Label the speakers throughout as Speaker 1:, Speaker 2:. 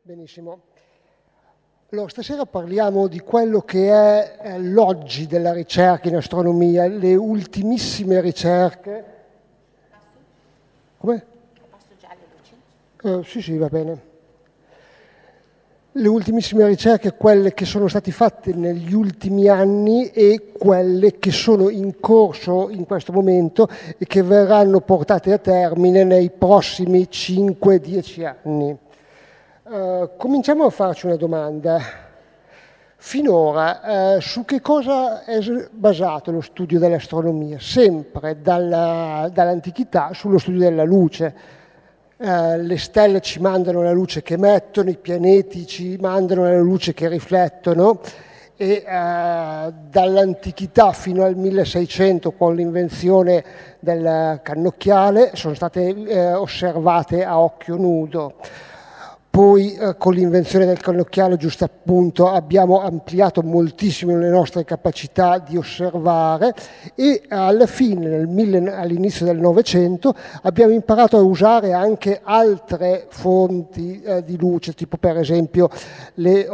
Speaker 1: Benissimo. Allora, stasera parliamo di quello che è l'oggi della ricerca in astronomia, le ultimissime ricerche. Come?
Speaker 2: Passo già alle luci?
Speaker 1: Sì, va bene. Le ultimissime ricerche, quelle che sono state fatte negli ultimi anni e quelle che sono in corso in questo momento e che verranno portate a termine nei prossimi 5-10 anni. Cominciamo a farci una domanda. Finora, su che cosa è basato lo studio dell'astronomia? Sempre dall'antichità sullo studio della luce. Le stelle ci mandano la luce che emettono, i pianeti ci mandano la luce che riflettono e dall'antichità fino al 1600 con l'invenzione del cannocchiale sono state osservate a occhio nudo. Poi con l'invenzione del cannocchiale, giusto appunto, abbiamo ampliato moltissimo le nostre capacità di osservare e alla fine, all'inizio del Novecento, abbiamo imparato a usare anche altre fonti di luce, tipo per esempio le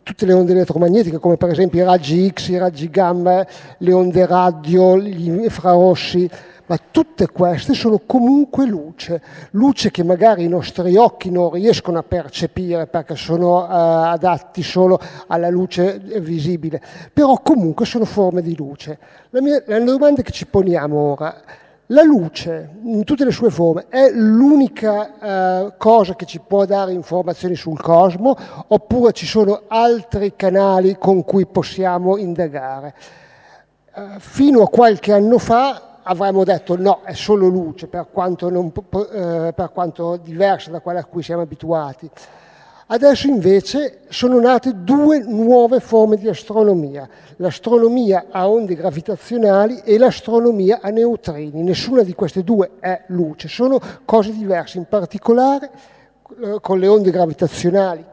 Speaker 1: tutte le onde elettromagnetiche, come per esempio i raggi X, i raggi gamma, le onde radio, gli infrarossi. Ma tutte queste sono comunque luce che magari i nostri occhi non riescono a percepire perché sono adatti solo alla luce visibile, però comunque sono forme di luce. La domanda che ci poniamo ora, la luce in tutte le sue forme è l'unica cosa che ci può dare informazioni sul cosmo oppure ci sono altri canali con cui possiamo indagare? Fino a qualche anno fa avremmo detto no, è solo luce, per quanto diversa da quella a cui siamo abituati. Adesso invece sono nate due nuove forme di astronomia, l'astronomia a onde gravitazionali e l'astronomia a neutrini. Nessuna di queste due è luce, sono cose diverse, in particolare con le onde gravitazionali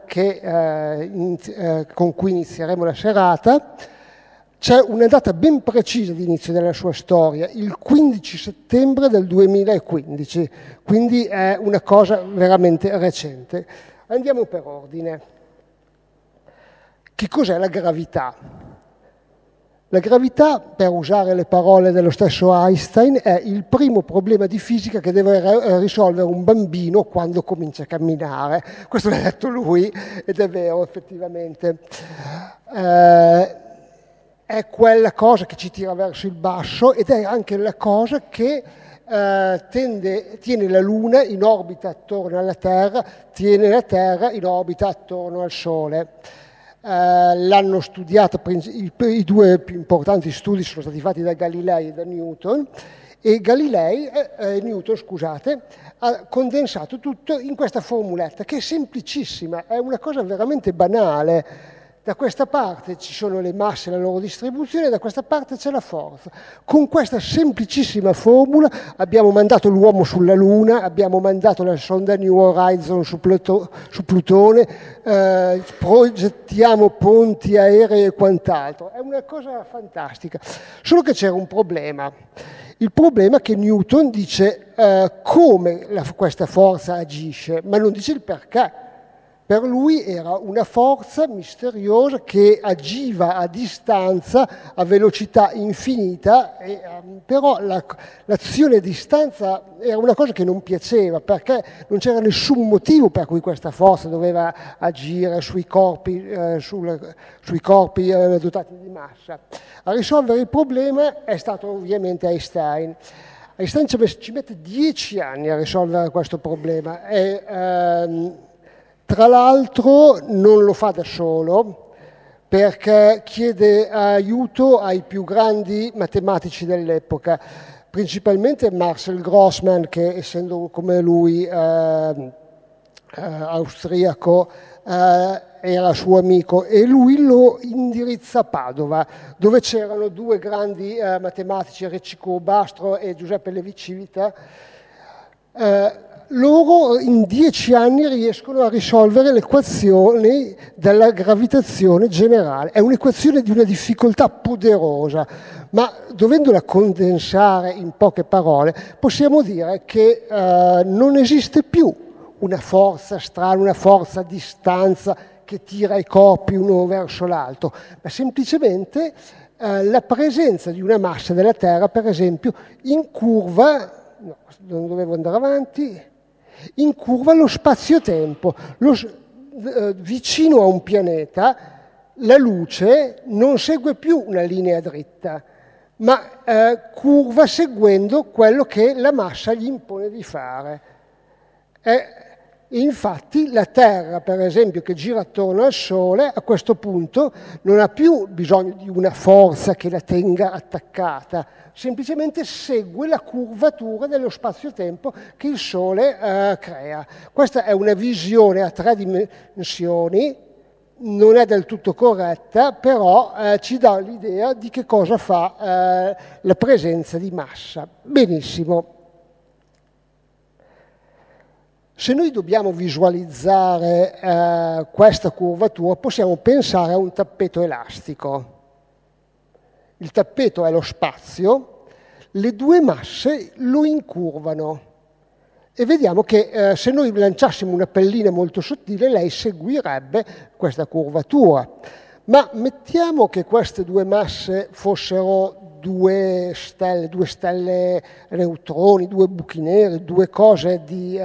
Speaker 1: con cui inizieremo la serata. C'è una data ben precisa di inizio della sua storia, il 15 settembre del 2015, quindi è una cosa veramente recente. Andiamo per ordine. Che cos'è la gravità? La gravità, per usare le parole dello stesso Einstein, è il primo problema di fisica che deve risolvere un bambino quando comincia a camminare. Questo l'ha detto lui ed è vero effettivamente. È quella cosa che ci tira verso il basso ed è anche la cosa che tiene la Luna in orbita attorno alla Terra, tiene la Terra in orbita attorno al Sole. L'hanno studiato, i due più importanti studi sono stati fatti da Galilei e da Newton, e Newton, ha condensato tutto in questa formuletta che è semplicissima, è una cosa veramente banale. Da questa parte ci sono le masse e la loro distribuzione, da questa parte c'è la forza. Con questa semplicissima formula abbiamo mandato l'uomo sulla Luna, abbiamo mandato la sonda New Horizons su Plutone, progettiamo ponti aerei e quant'altro. È una cosa fantastica. Solo che c'era un problema. Il problema è che Newton dice come questa forza agisce, ma non dice il perché. Per lui era una forza misteriosa che agiva a distanza, a velocità infinita, però l'azione a distanza era una cosa che non piaceva, perché non c'era nessun motivo per cui questa forza doveva agire sui corpi dotati di massa. A risolvere il problema è stato ovviamente Einstein. Einstein ci mette 10 anni a risolvere questo problema. Tra l'altro non lo fa da solo perché chiede aiuto ai più grandi matematici dell'epoca, principalmente Marcel Grossmann, che essendo come lui austriaco era suo amico, e lui lo indirizza a Padova, dove c'erano due grandi matematici, Ricci Curbastro e Giuseppe Levi Civita. Loro in 10 anni riescono a risolvere l'equazione della gravitazione generale. È un'equazione di una difficoltà poderosa, ma dovendola condensare in poche parole possiamo dire che non esiste più una forza strana, una forza a distanza che tira i corpi uno verso l'altro, ma semplicemente la presenza di una massa della Terra, per esempio, incurva, no, non dovevo andare avanti, incurva lo spazio-tempo. Vicino a un pianeta la luce non segue più una linea dritta, ma curva seguendo quello che la massa gli impone di fare. Infatti la Terra, per esempio, che gira attorno al Sole, a questo punto non ha più bisogno di una forza che la tenga attaccata, semplicemente segue la curvatura dello spazio-tempo che il Sole crea. Questa è una visione a 3 dimensioni, non è del tutto corretta, però ci dà l'idea di che cosa fa la presenza di massa. Benissimo. Se noi dobbiamo visualizzare questa curvatura, possiamo pensare a un tappeto elastico. Il tappeto è lo spazio, le due masse lo incurvano e vediamo che se noi lanciassimo una pallina molto sottile, lei seguirebbe questa curvatura. Ma mettiamo che queste due masse fossero due stelle neutroni, due buchi neri, due cose di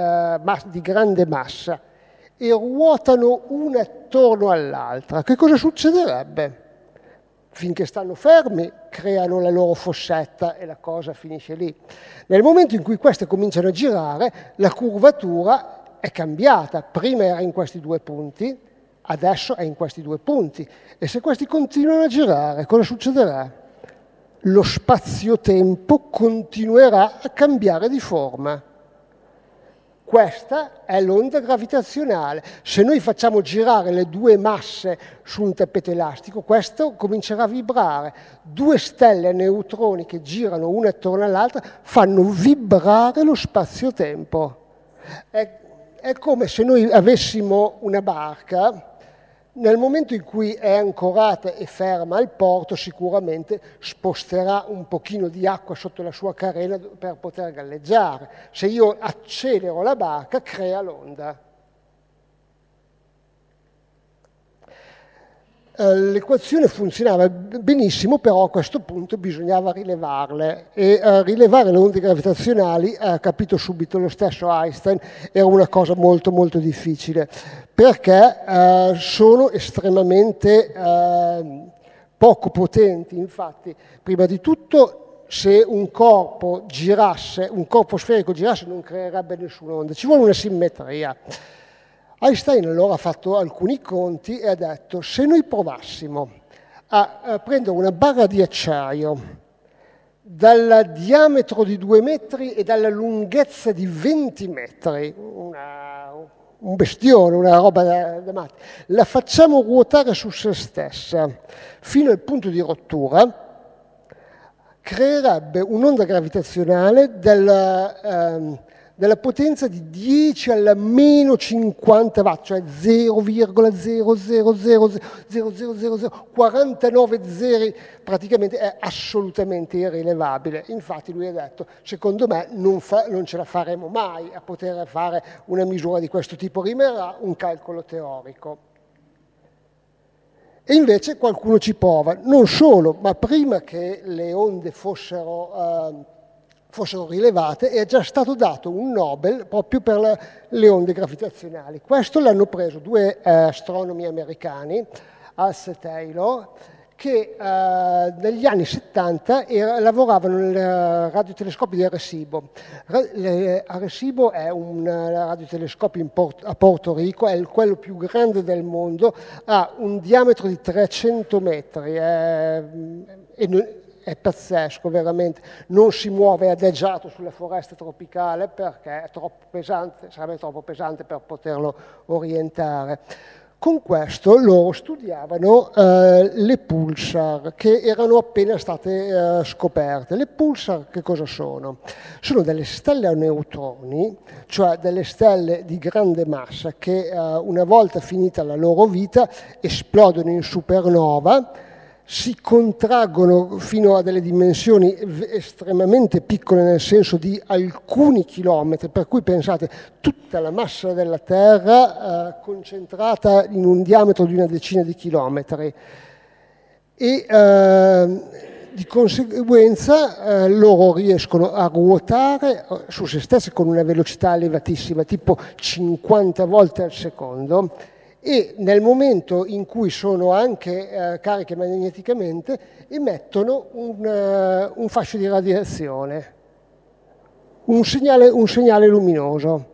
Speaker 1: grande massa, e ruotano una attorno all'altra. Che cosa succederebbe? Finché stanno fermi, creano la loro fossetta e la cosa finisce lì. Nel momento in cui queste cominciano a girare, la curvatura è cambiata. Prima era in questi due punti, adesso è in questi due punti. E se questi continuano a girare, cosa succederà? Lo spazio-tempo continuerà a cambiare di forma. Questa è l'onda gravitazionale. Se noi facciamo girare le due masse su un tappeto elastico, questo comincerà a vibrare. Due stelle a neutroni che girano una attorno all'altra fanno vibrare lo spazio-tempo. È come se noi avessimo una barca. Nel momento in cui è ancorata e ferma al porto, sicuramente sposterà un pochino di acqua sotto la sua carena per poter galleggiare. Se io accelero la barca, crea l'onda. L'equazione funzionava benissimo, però a questo punto bisognava rilevarle, e rilevare le onde gravitazionali, ha capito subito lo stesso Einstein, era una cosa molto molto difficile, perché sono estremamente poco potenti. Infatti, prima di tutto, se un corpo sferico girasse, non creerebbe nessuna onda, ci vuole una simmetria. Einstein allora ha fatto alcuni conti e ha detto: se noi provassimo a prendere una barra di acciaio dal diametro di 2 metri e dalla lunghezza di 20 metri, un bestione, una roba da matti, la facciamo ruotare su se stessa fino al punto di rottura, creerebbe un'onda gravitazionale della potenza di 10 alla meno 50 watt, cioè 0,000000049 zeri, praticamente è assolutamente irrilevabile. Infatti lui ha detto: secondo me non ce la faremo mai a poter fare una misura di questo tipo, rimarrà un calcolo teorico. E invece qualcuno ci prova. Non solo, ma prima che le onde fossero rilevate, è già stato dato un Nobel proprio per le onde gravitazionali. Questo l'hanno preso due astronomi americani, Hals e Taylor, che negli anni 70 lavoravano nel radiotelescopio di Arecibo. Arecibo è un radiotelescopio a Porto Rico, è quello più grande del mondo, ha un diametro di 300 metri, è pazzesco veramente, non si muove, è adagiato sulla foresta tropicale perché è troppo pesante, sarebbe troppo pesante per poterlo orientare. Con questo loro studiavano le pulsar che erano appena state scoperte. Le pulsar che cosa sono? Sono delle stelle a neutroni, cioè delle stelle di grande massa che una volta finita la loro vita esplodono in supernova, si contraggono fino a delle dimensioni estremamente piccole, nel senso di alcuni chilometri, per cui pensate tutta la massa della Terra concentrata in un diametro di una decina di chilometri, e di conseguenza loro riescono a ruotare su se stesse con una velocità elevatissima, tipo 50 volte al secondo, e nel momento in cui sono anche cariche magneticamente emettono un fascio di radiazione, un segnale luminoso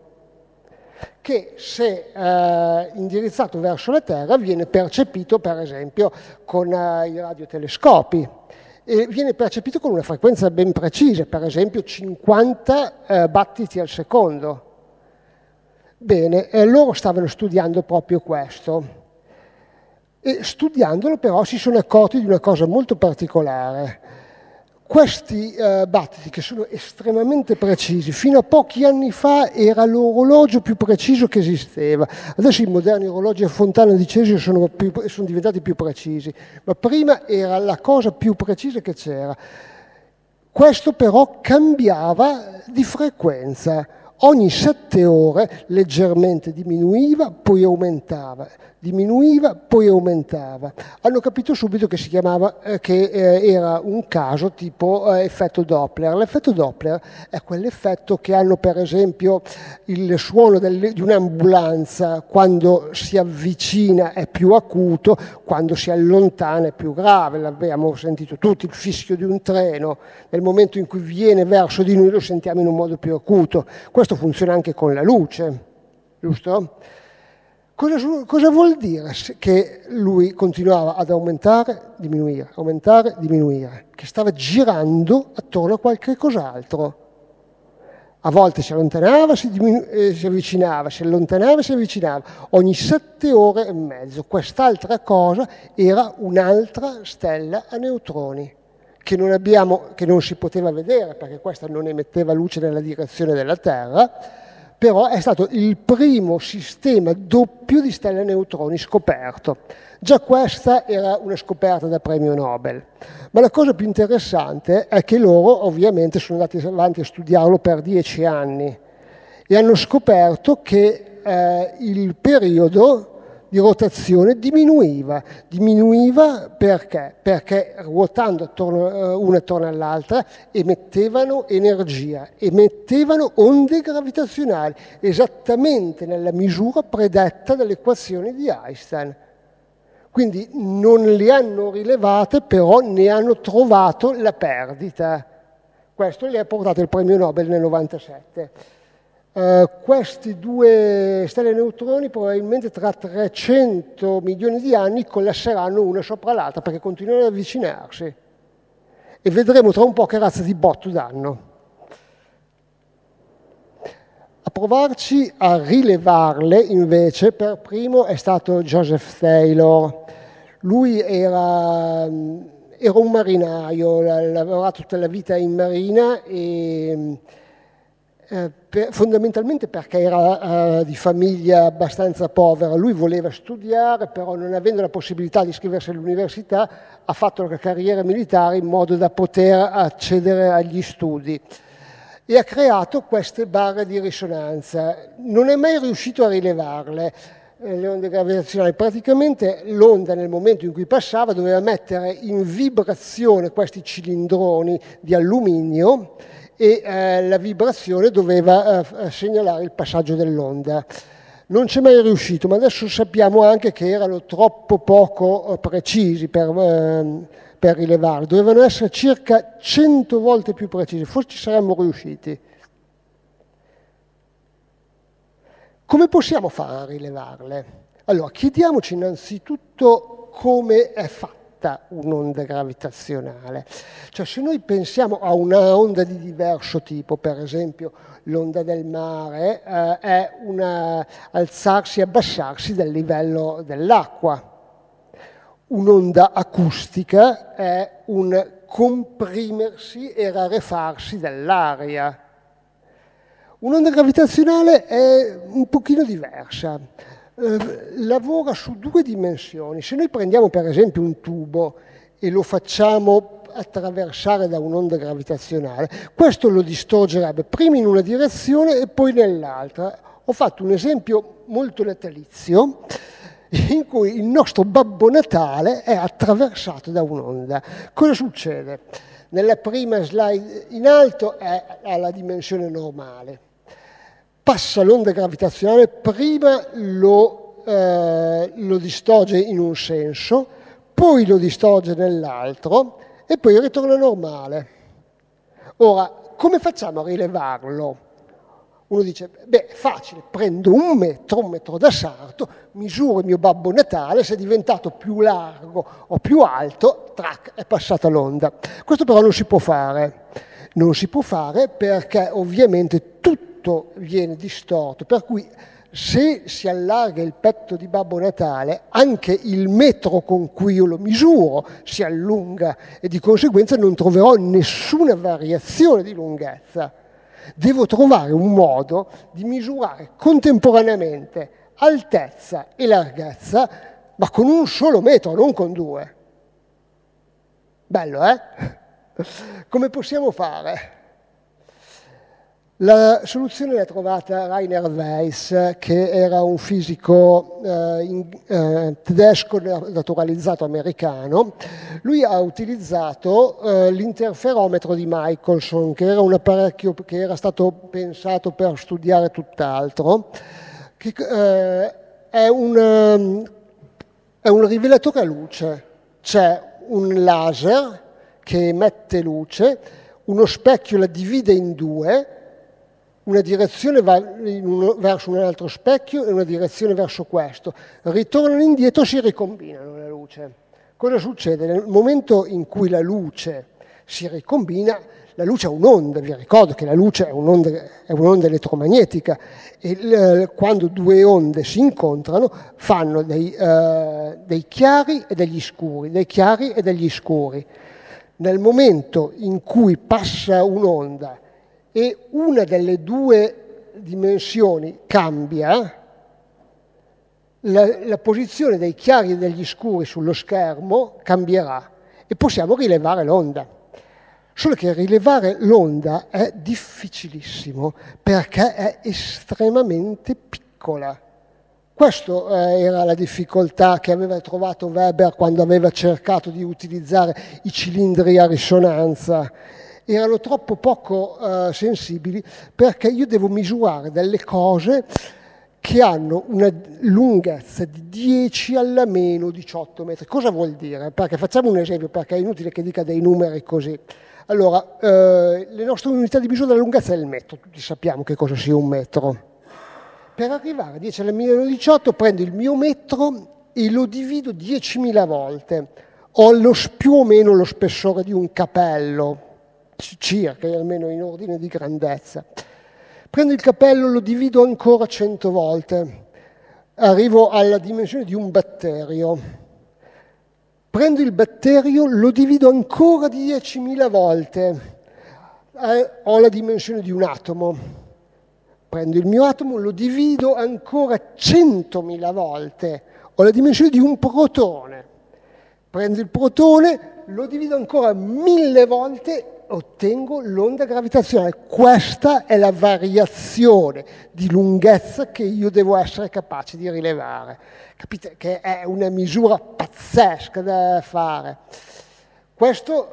Speaker 1: che, se indirizzato verso la Terra, viene percepito per esempio con i radiotelescopi, e viene percepito con una frequenza ben precisa, per esempio 50 battiti al secondo. Bene, loro stavano studiando proprio questo, e studiandolo però si sono accorti di una cosa molto particolare. Questi battiti, che sono estremamente precisi, fino a pochi anni fa era l'orologio più preciso che esisteva. Adesso i moderni orologi a fontana di cesio sono diventati più precisi, ma prima era la cosa più precisa che c'era. Questo però cambiava di frequenza. Ogni 7 ore leggermente diminuiva, poi aumentava, diminuiva, poi aumentava. Hanno capito subito che si chiamava, che era un caso tipo effetto Doppler. L'effetto Doppler è quell'effetto che hanno per esempio il suono di un'ambulanza: quando si avvicina è più acuto, quando si allontana è più grave. L'abbiamo sentito tutti, il fischio di un treno, nel momento in cui viene verso di noi lo sentiamo in un modo più acuto. Questo funziona anche con la luce, giusto? Cosa vuol dire che lui continuava ad aumentare, diminuire, che stava girando attorno a qualche cos'altro? A volte si allontanava, si avvicinava, si allontanava, si avvicinava. Ogni 7 ore e mezzo. Quest'altra cosa era un'altra stella a neutroni, che non si poteva vedere, perché questa non emetteva luce nella direzione della Terra, però è stato il primo sistema doppio di stelle a neutroni scoperto. Già questa era una scoperta da premio Nobel. Ma la cosa più interessante è che loro ovviamente sono andati avanti a studiarlo per 10 anni e hanno scoperto che il periodo di rotazione diminuiva perché? Perché ruotando una attorno all'altra emettevano energia, emettevano onde gravitazionali, esattamente nella misura predetta dalle equazioni di Einstein. Quindi non le hanno rilevate, però ne hanno trovato la perdita. Questo le ha portato il premio Nobel nel 1997. Questi due stelle a neutroni probabilmente tra 300 milioni di anni collasseranno una sopra l'altra, perché continuano ad avvicinarsi, e vedremo tra un po' che razza di botto danno. A provarci a rilevarle invece per primo è stato Joseph Taylor. Lui era un marinaio, ha lavorato tutta la vita in marina, e fondamentalmente perché era di famiglia abbastanza povera. Lui voleva studiare, però non avendo la possibilità di iscriversi all'università ha fatto la carriera militare in modo da poter accedere agli studi, e ha creato queste barre di risonanza. Non è mai riuscito a rilevarle, le onde gravitazionali. Praticamente l'onda, nel momento in cui passava, doveva mettere in vibrazione questi cilindroni di alluminio, e la vibrazione doveva segnalare il passaggio dell'onda. Non c'è mai riuscito, ma adesso sappiamo anche che erano troppo poco precisi per rilevarli. Dovevano essere circa 100 volte più precisi, forse ci saremmo riusciti. Come possiamo fare a rilevarle? Allora, chiediamoci innanzitutto come è fatta un'onda gravitazionale. Cioè, se noi pensiamo a una onda di diverso tipo, per esempio l'onda del mare, è un alzarsi e abbassarsi del livello dell'acqua. Un'onda acustica è un comprimersi e rarefarsi dell'aria. Un'onda gravitazionale è un pochino diversa. Lavora su 2 dimensioni. Se noi prendiamo per esempio un tubo e lo facciamo attraversare da un'onda gravitazionale, questo lo distorgerebbe prima in una direzione e poi nell'altra. Ho fatto un esempio molto natalizio in cui il nostro Babbo Natale è attraversato da un'onda. Cosa succede? Nella prima slide in alto è alla dimensione normale. Passa l'onda gravitazionale, prima lo distorce in un senso, poi lo distorce nell'altro e poi ritorna normale. Ora, come facciamo a rilevarlo? Uno dice, beh, è facile, prendo un metro da sarto, misuro il mio Babbo Natale, se è diventato più largo o più alto, trac, è passata l'onda. Questo però non si può fare. Non si può fare perché ovviamente tutto viene distorto, per cui se si allarga il petto di Babbo Natale, anche il metro con cui io lo misuro si allunga e di conseguenza non troverò nessuna variazione di lunghezza. Devo trovare un modo di misurare contemporaneamente altezza e larghezza, ma con un solo metro, non con due. Bello, eh? Come possiamo fare? La soluzione l'ha trovata Rainer Weiss, che era un fisico tedesco naturalizzato americano. Lui ha utilizzato l'interferometro di Michelson, che era un apparecchio che era stato pensato per studiare tutt'altro, che è un rivelatore a luce. C'è un laser che emette luce, uno specchio la divide in due, una direzione va verso un altro specchio e una direzione verso questo. Ritornano indietro, si ricombinano la luce. Cosa succede? Nel momento in cui la luce si ricombina, la luce è un'onda, vi ricordo che la luce è un'onda elettromagnetica e quando due onde si incontrano fanno dei chiari e degli scuri, dei chiari e degli scuri. Nel momento in cui passa un'onda e una delle due dimensioni cambia, la posizione dei chiari e degli scuri sullo schermo cambierà e possiamo rilevare l'onda. Solo che rilevare l'onda è difficilissimo perché è estremamente piccola. Questa era la difficoltà che aveva trovato Weber quando aveva cercato di utilizzare i cilindri a risonanza. Erano troppo poco sensibili perché io devo misurare delle cose che hanno una lunghezza di 10 alla meno 18 metri. Cosa vuol dire? Perché facciamo un esempio, perché è inutile che dica dei numeri così. Allora, le nostre unità di misura della lunghezza è il metro, tutti sappiamo che cosa sia un metro. Per arrivare a 10 alla meno 18 prendo il mio metro e lo divido 10.000 volte. Ho più o meno lo spessore di un capello, circa, almeno in ordine di grandezza. Prendo il capello, lo divido ancora 100 volte, arrivo alla dimensione di un batterio. Prendo il batterio, lo divido ancora 10.000 volte, ho la dimensione di un atomo. Prendo il mio atomo, lo divido ancora 100.000 volte, ho la dimensione di un protone. Prendo il protone, lo divido ancora 1.000 volte, ottengo l'onda gravitazionale. Questa è la variazione di lunghezza che io devo essere capace di rilevare. Capite che è una misura pazzesca da fare. Questo,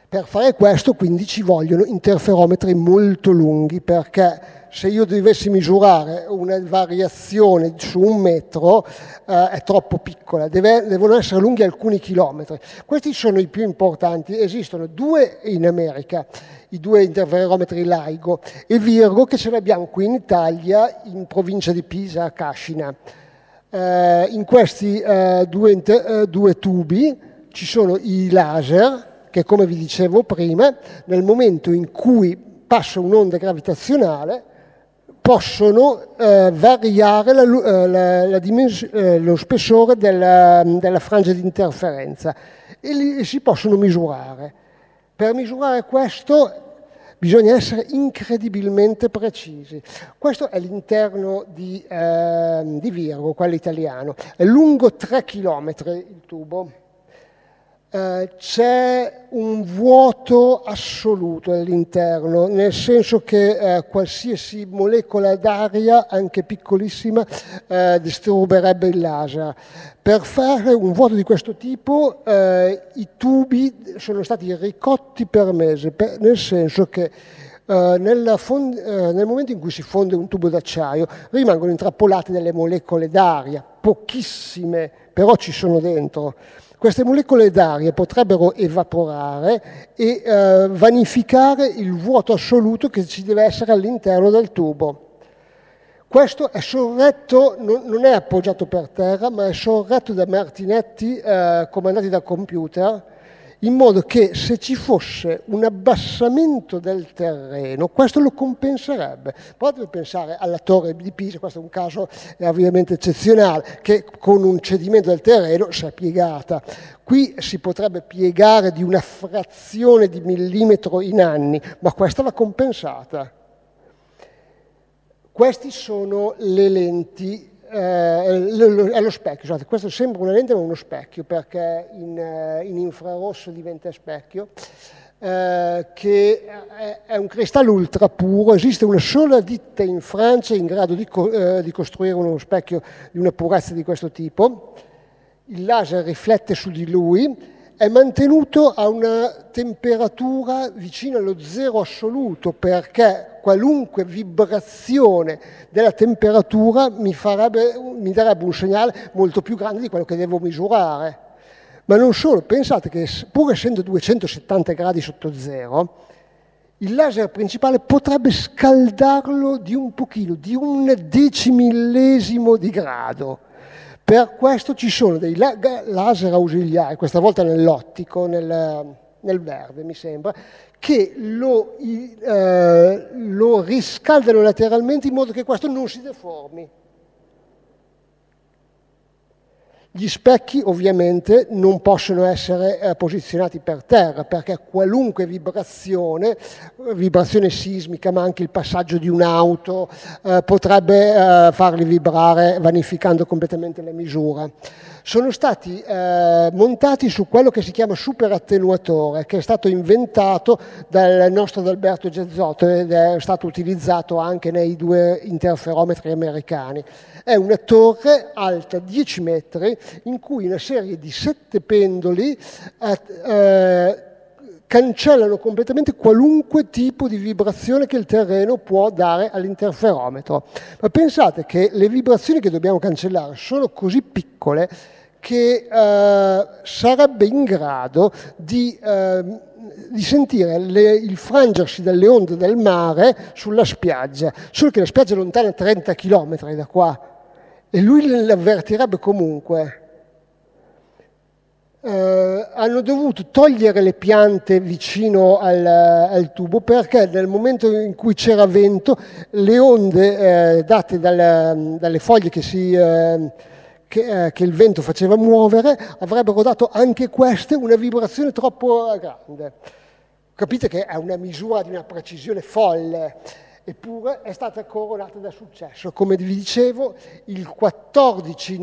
Speaker 1: per fare questo quindi ci vogliono interferometri molto lunghi, perché se io dovessi misurare una variazione su un metro è troppo piccola, devono essere lunghi alcuni chilometri. Questi sono i più importanti, esistono due in America, i due interferometri LIGO e Virgo, che ce li abbiamo qui in Italia, in provincia di Pisa, a Cascina. In questi due tubi ci sono i laser, che come vi dicevo prima, nel momento in cui passa un'onda gravitazionale, possono variare lo spessore della frangia di interferenza e li si possono misurare. Per misurare questo Bisogna essere incredibilmente precisi. Questo è l'interno di Virgo, quello italiano. È lungo 3 chilometri il tubo. C'è un vuoto assoluto all'interno, nel senso che qualsiasi molecola d'aria, anche piccolissima, disturberebbe il laser. Per fare un vuoto di questo tipo i tubi sono stati ricotti per mesi, nel senso che nel momento in cui si fonde un tubo d'acciaio rimangono intrappolate delle molecole d'aria, pochissime, però ci sono dentro. Queste molecole d'aria potrebbero evaporare e vanificare il vuoto assoluto che ci deve essere all'interno del tubo. Questo è sorretto, non è appoggiato per terra, ma è sorretto da martinetti comandati dal computer, in modo che se ci fosse un abbassamento del terreno, questo lo compenserebbe. Potete pensare alla torre di Pisa, questo è un caso ovviamente eccezionale, che con un cedimento del terreno si è piegata. Qui si potrebbe piegare di una frazione di millimetro in anni, ma questa va compensata. Queste sono le lenti, allo specchio, scusate, questo sembra una lente ma uno specchio, perché in infrarosso diventa specchio, che è un cristallo ultra puro. Esiste una sola ditta in Francia in grado di costruire uno specchio di una purezza di questo tipo. Il laser riflette su di lui, è mantenuto a una temperatura vicina allo zero assoluto, perché qualunque vibrazione della temperatura mi darebbe un segnale molto più grande di quello che devo misurare. Ma non solo, pensate che pur essendo 270 gradi sotto zero, il laser principale potrebbe scaldarlo di un pochino, di un decimillesimo di grado. Per questo ci sono dei laser ausiliari, questa volta nell'ottico, nel verde mi sembra, che lo riscaldano lateralmente in modo che questo non si deformi. Gli specchi ovviamente non possono essere posizionati per terra, perché qualunque vibrazione sismica, ma anche il passaggio di un'auto, potrebbe farli vibrare, vanificando completamente la misura. Sono stati montati su quello che si chiama superattenuatore, che è stato inventato dal nostro Alberto Gezzotto ed è stato utilizzato anche nei 2 interferometri americani. È una torre alta 10 metri in cui una serie di 7 pendoli cancellano completamente qualunque tipo di vibrazione che il terreno può dare all'interferometro. Ma pensate che le vibrazioni che dobbiamo cancellare sono così piccole che sarebbe in grado di sentire il frangersi delle onde del mare sulla spiaggia, solo che la spiaggia è lontana 30 km da qua e lui le avvertirebbe comunque. Hanno dovuto togliere le piante vicino al tubo, perché nel momento in cui c'era vento le onde date dalle foglie che il vento faceva muovere avrebbero dato anche queste una vibrazione troppo grande. Capite che è una misura di una precisione folle, eppure è stata coronata da successo. Come vi dicevo, il 14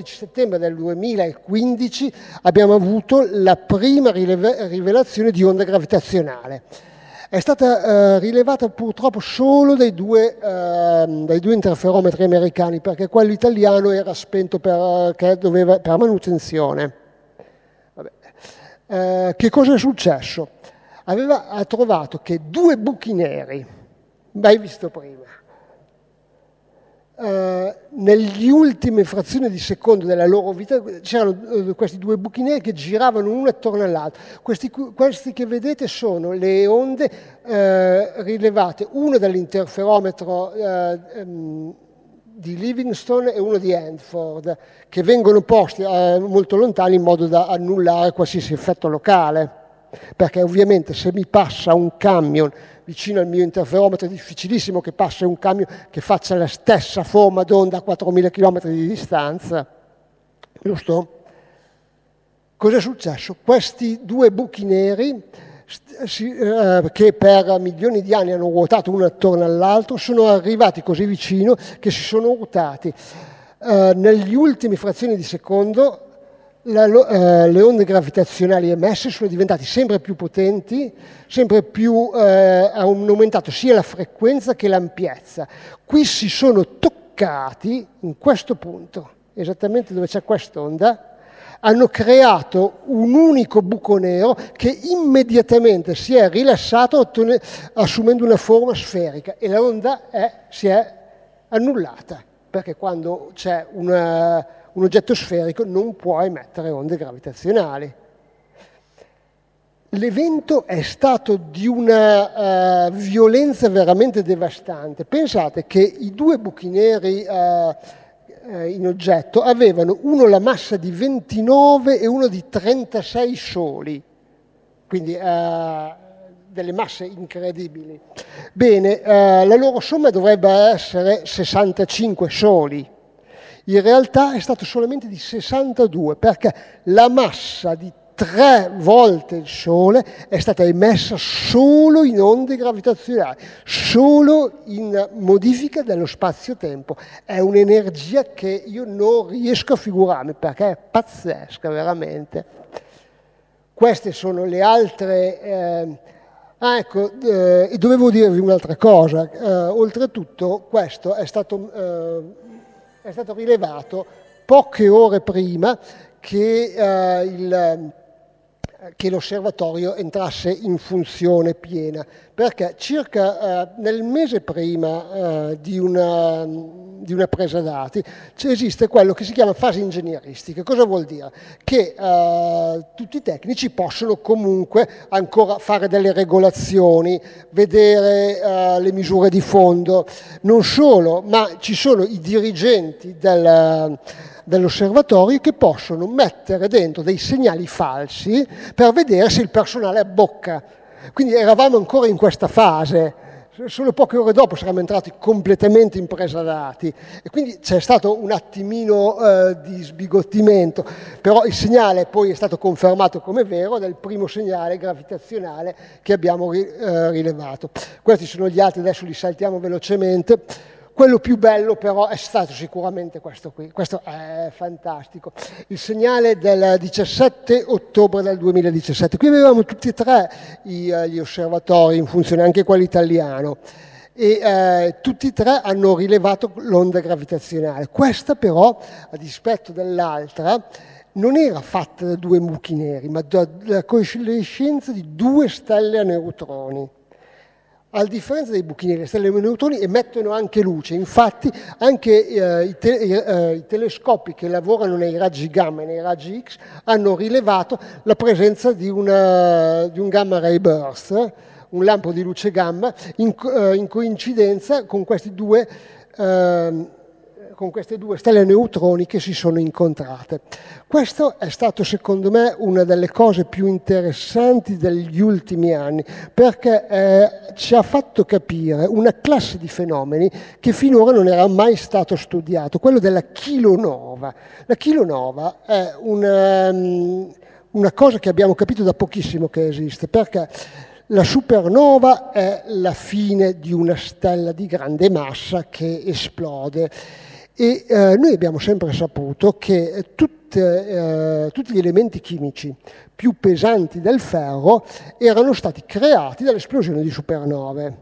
Speaker 1: settembre del 2015 abbiamo avuto la prima rivelazione di onda gravitazionale. È stata rilevata purtroppo solo dai due interferometri americani, perché quello italiano era spento per manutenzione. Vabbè. Che cosa è successo? Ha trovato che 2 buchi neri, mai visto prima, negli ultime frazioni di secondo della loro vita c'erano questi 2 buchi neri che giravano uno attorno all'altro. Questi che vedete sono le onde rilevate, uno dall'interferometro di Livingston e uno di Hanford, che vengono posti molto lontani in modo da annullare qualsiasi effetto locale. Perché ovviamente se mi passa un camion vicino al mio interferometro è difficilissimo che passi un camion che faccia la stessa forma d'onda a 4.000 km di distanza, giusto? Cosa è successo? Questi 2 buchi neri che per milioni di anni hanno ruotato uno attorno all'altro, sono arrivati così vicino che si sono urtati. Negli ultimi frazioni di secondo le onde gravitazionali emesse sono diventate sempre più potenti, sempre più, hanno aumentato sia la frequenza che l'ampiezza. Qui si sono toccati in questo punto, esattamente dove c'è quest'onda, hanno creato un unico buco nero che immediatamente si è rilassato assumendo una forma sferica e l'onda si è annullata, perché quando c'è un oggetto sferico non può emettere onde gravitazionali. L'evento è stato di una violenza veramente devastante. Pensate che i due buchi neri in oggetto avevano uno la massa di 29 e uno di 36 soli, quindi delle masse incredibili. Bene, la loro somma dovrebbe essere 65 soli. In realtà è stato solamente di 62, perché la massa di 3 volte il Sole è stata emessa solo in onde gravitazionali, solo in modifica dello spazio-tempo. È un'energia che io non riesco a figurarmi, perché è pazzesca veramente. Queste sono le altre... ecco, dovevo dirvi un'altra cosa. Oltretutto questo è stato rilevato poche ore prima che l'osservatorio entrasse in funzione piena, perché circa nel mese prima di una presa dati esiste quello che si chiama fase ingegneristica. Cosa vuol dire? Che tutti i tecnici possono comunque ancora fare delle regolazioni, vedere le misure di fondo, non solo, ma ci sono i dirigenti dell'osservatorio che possono mettere dentro dei segnali falsi per vedere se il personale abbocca. Quindi eravamo ancora in questa fase, solo poche ore dopo saremmo entrati completamente in presa dati e quindi c'è stato un attimino di sbigottimento, però il segnale poi è stato confermato come vero del primo segnale gravitazionale che abbiamo rilevato. Questi sono gli altri, adesso li saltiamo velocemente. Quello più bello però è stato sicuramente questo qui, questo è fantastico, il segnale del 17 ottobre del 2017. Qui avevamo tutti e tre gli osservatori in funzione, anche quello italiano, e tutti e tre hanno rilevato l'onda gravitazionale. Questa però, a dispetto dell'altra, non era fatta da due buchi neri, ma dalla coescenza di due stelle a neutroni. A differenza dei buchi neri, le stelle a neutroni emettono anche luce, infatti anche i telescopi che lavorano nei raggi gamma e nei raggi X hanno rilevato la presenza di un gamma ray burst, un lampo di luce gamma, in coincidenza con queste due stelle a neutroni che si sono incontrate. Questo è stato secondo me una delle cose più interessanti degli ultimi anni, perché ci ha fatto capire una classe di fenomeni che finora non era mai stato studiato, quello della kilonova. La kilonova è una cosa che abbiamo capito da pochissimo che esiste, perché la supernova è la fine di una stella di grande massa che esplode. E noi abbiamo sempre saputo che tutti gli elementi chimici più pesanti del ferro erano stati creati dall'esplosione di supernove.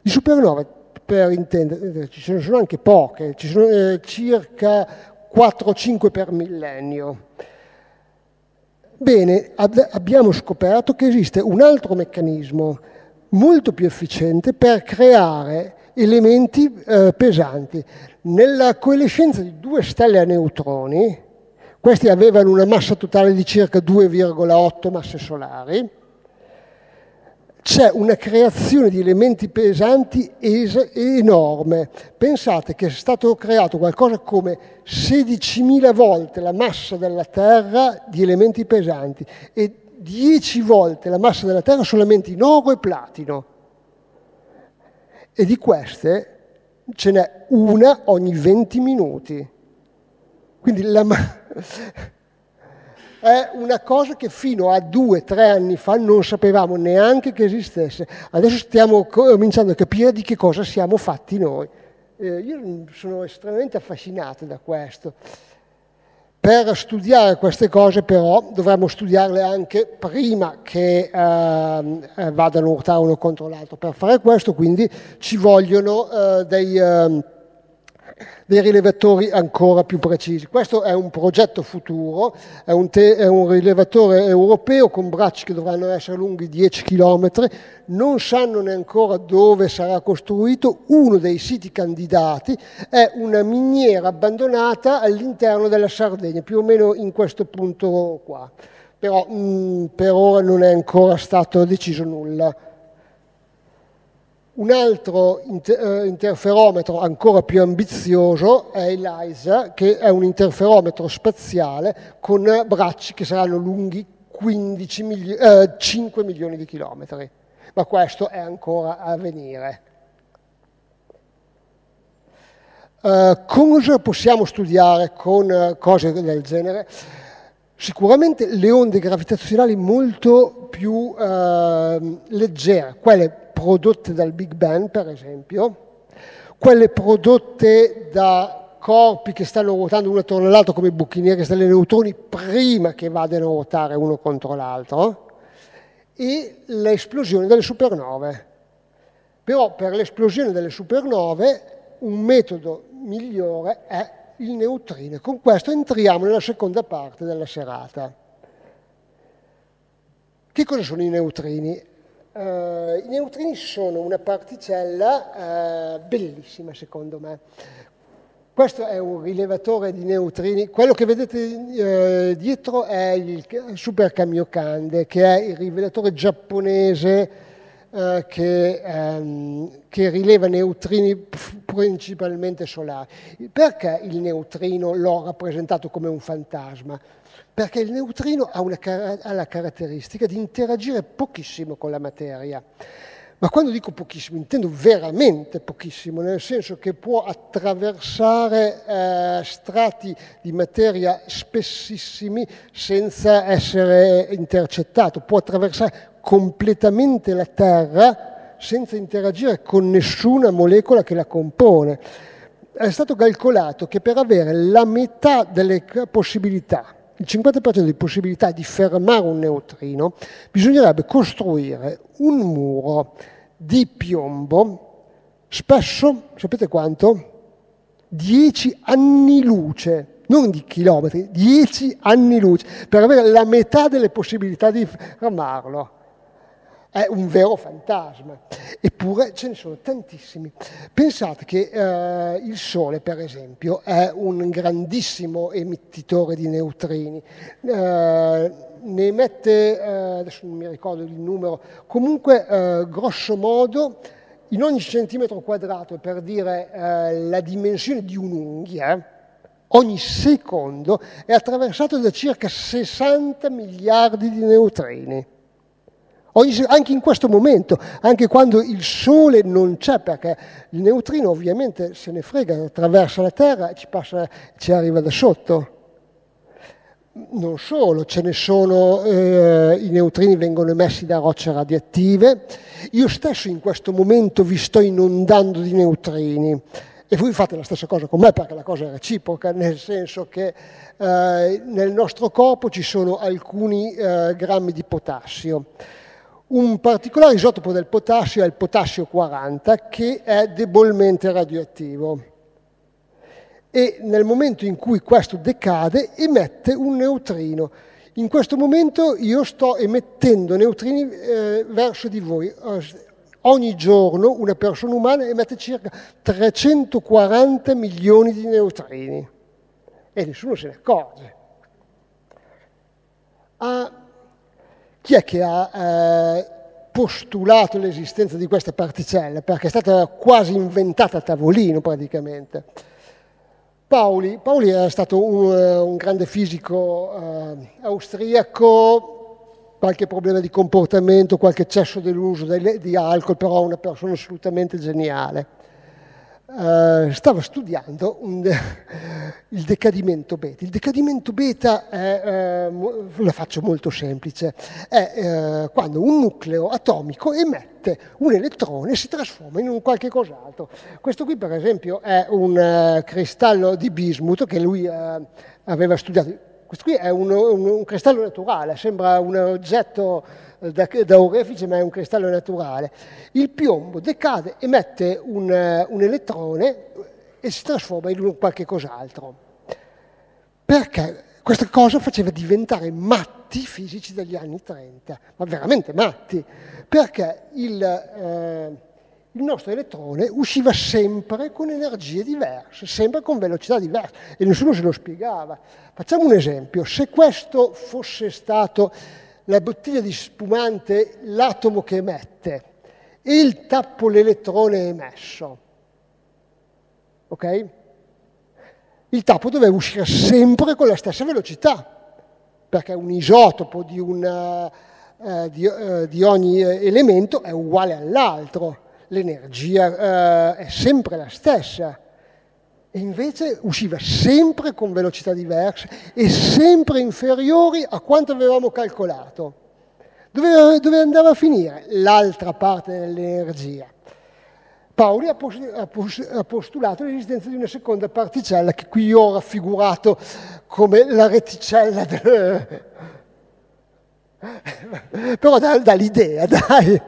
Speaker 1: Di supernove, per intendere, ci sono anche poche, ci sono circa 4-5 per millennio. Bene, abbiamo scoperto che esiste un altro meccanismo molto più efficiente per creare elementi pesanti. Nella coalescenza di due stelle a neutroni, questi avevano una massa totale di circa 2,8 masse solari, c'è una creazione di elementi pesanti enorme. Pensate che è stato creato qualcosa come 16.000 volte la massa della Terra di elementi pesanti e 10 volte la massa della Terra solamente in oro e platino. E di queste ce n'è una ogni 20 minuti. Quindi è una cosa che fino a 2-3 anni fa non sapevamo neanche che esistesse. Adesso stiamo cominciando a capire di che cosa siamo fatti noi. Io sono estremamente affascinato da questo. Per studiare queste cose però dovremmo studiarle anche prima che vadano a nuotare uno contro l'altro. Per fare questo quindi ci vogliono dei rilevatori ancora più precisi. Questo è un progetto futuro, è un rilevatore europeo con bracci che dovranno essere lunghi 10 km, non sanno neanche ancora dove sarà costruito. Uno dei siti candidati è una miniera abbandonata all'interno della Sardegna, più o meno in questo punto qua, però per ora non è ancora stato deciso nulla. Un altro interferometro ancora più ambizioso è l'ELISA, che è un interferometro spaziale con bracci che saranno lunghi 5 milioni di chilometri, ma questo è ancora a venire. Cosa possiamo studiare con cose del genere? Sicuramente le onde gravitazionali molto più leggere, quelle prodotte dal Big Bang, per esempio, quelle prodotte da corpi che stanno ruotando uno attorno all'altro come buchi neri, stelle neutroni, prima che vadano a ruotare uno contro l'altro, e l'esplosione delle supernove. Però per l'esplosione delle supernove un metodo migliore è il neutrino. Con questo entriamo nella seconda parte della serata. Che cosa sono i neutrini? I neutrini sono una particella bellissima, secondo me. Questo è un rilevatore di neutrini. Quello che vedete dietro è il Super Kamiokande, che è il rilevatore giapponese che rileva neutrini principalmente solari. Perché il neutrino l'ho rappresentato come un fantasma? Perché il neutrino ha la caratteristica di interagire pochissimo con la materia. Ma quando dico pochissimo, intendo veramente pochissimo, nel senso che può attraversare strati di materia spessissimi senza essere intercettato, può attraversare completamente la Terra senza interagire con nessuna molecola che la compone. È stato calcolato che per avere la metà delle possibilità, il 50% di possibilità di fermare un neutrino, bisognerebbe costruire un muro di piombo, spesso, sapete quanto? 10 anni luce, non di chilometri, 10 anni luce, per avere la metà delle possibilità di fermarlo. È un vero fantasma, eppure ce ne sono tantissimi. Pensate che il Sole, per esempio, è un grandissimo emettitore di neutrini. Ne emette, adesso non mi ricordo il numero, comunque grosso modo in ogni centimetro quadrato, per dire la dimensione di un'unghia, ogni secondo è attraversato da circa 60 miliardi di neutrini. Anche in questo momento, anche quando il Sole non c'è, perché il neutrino ovviamente se ne frega, attraversa la Terra e ci arriva da sotto. Non solo, ce ne sono, i neutrini vengono emessi da rocce radioattive. Io stesso in questo momento vi sto inondando di neutrini e voi fate la stessa cosa con me, perché la cosa è reciproca, nel senso che nel nostro corpo ci sono alcuni grammi di potassio. Un particolare isotopo del potassio è il potassio 40, che è debolmente radioattivo. E nel momento in cui questo decade emette un neutrino. In questo momento io sto emettendo neutrini verso di voi. Ogni giorno una persona umana emette circa 340 milioni di neutrini e nessuno se ne accorge. Chi è che ha postulato l'esistenza di questa particella? Perché è stata quasi inventata a tavolino praticamente. Pauli è stato un grande fisico austriaco, qualche problema di comportamento, qualche eccesso dell'uso di alcol, però una persona assolutamente geniale. Stava studiando Il decadimento beta. Il decadimento beta è, la faccio molto semplice, è quando un nucleo atomico emette un elettrone e si trasforma in un qualche cos'altro. Questo qui per esempio è un cristallo di bismuto che lui aveva studiato. Questo qui è un cristallo naturale, sembra un oggetto da orefice, ma è un cristallo naturale. Il piombo decade, emette un elettrone e si trasforma in un qualche cos'altro. Perché questa cosa faceva diventare matti i fisici degli anni 30, ma veramente matti, perché il nostro elettrone usciva sempre con energie diverse, sempre con velocità diverse, e nessuno se lo spiegava. Facciamo un esempio: se questo fosse stato la bottiglia di spumante, l'atomo che emette, e il tappo l'elettrone emesso, ok? Il tappo doveva uscire sempre con la stessa velocità, perché un isotopo di ogni elemento è uguale all'altro, l'energia è sempre la stessa. E invece usciva sempre con velocità diverse e sempre inferiori a quanto avevamo calcolato. Dove andava a finire l'altra parte dell'energia? Pauli ha postulato l'esistenza di una seconda particella, che qui io ho raffigurato come la reticella però dà l'idea, dai.